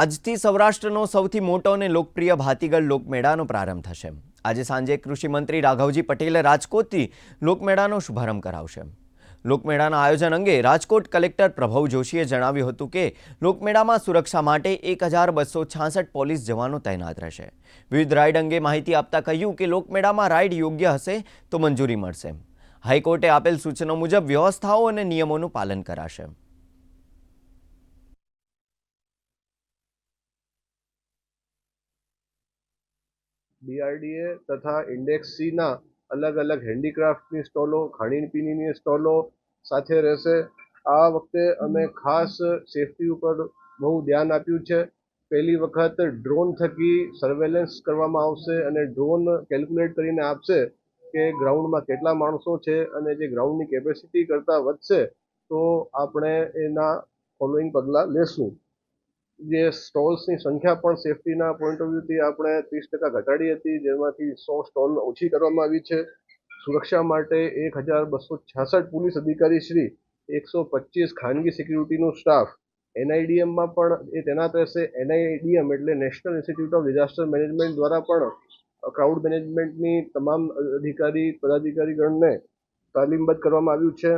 આજથી સૌરાષ્ટ્રનો સૌથી મોટો અને લોકપ્રિય ભાતીગળ લોકમેળાનો પ્રારંભ થશે। આજે સાંજે કૃષિમંત્રી રાઘવજી પટેલે રાજકોટથી લોકમેળાનો શુભારંભ કરાવશે। લોકમેળાના આયોજન અંગે રાજકોટ કલેક્ટર પ્રભવ જોશીએ જણાવ્યું હતું કે લોકમેળામાં સુરક્ષા માટે 1266 પોલીસ જવાનો તૈનાત રહેશે। વિવિધ રાઇડ અંગે માહિતી આપતા કહ્યું કે લોકમેળામાં રાઇડ યોગ્ય હશે તો મંજૂરી મળશે। હાઈકોર્ટે આપેલ સૂચનો મુજબ વ્યવસ્થાઓ અને નિયમોનું પાલન કરાશે। DRDA તથા ઇન્ડેક્સ સીના અલગ અલગ હેન્ડીક્રાફ્ટની સ્ટોલો, ખાણીપીણીની સ્ટોલો સાથે રહેશે। આ વખતે અમે ખાસ સેફટી ઉપર બહુ ધ્યાન આપ્યું છે। પહેલી વખત ડ્રોન થકી સર્વેલન્સ કરવામાં આવશે અને ડ્રોન કેલ્ક્યુલેટ કરીને આપશે કે ગ્રાઉન્ડમાં કેટલા માણસો છે અને જે ગ્રાઉન્ડની કેપેસિટી કરતાં વધશે તો આપણે એના ફોલોઈંગ પગલાં લેશું। જે સ્ટોલ્સની સંખ્યા પણ સેફટીના પોઈન્ટ ઓફ વ્યૂથી આપણે 30% ઘટાડી હતી, જેમાંથી 100 સ્ટોલ ઓછી કરવામાં આવી છે। સુરક્ષા માટે 1266 પોલીસ અધિકારી શ્રી, 125 ખાનગી સિક્યુરિટીનો સ્ટાફ, NIDMમાં પણ એ તૈનાત રહેશે। NIDM એટલે national institute of disaster management દ્વારા પણ ક્રાઉડ મેનેજમેન્ટની તમામ અધિકારી પદાધિકારીગણને તાલીમબદ્ધ કરવામાં આવ્યું છે।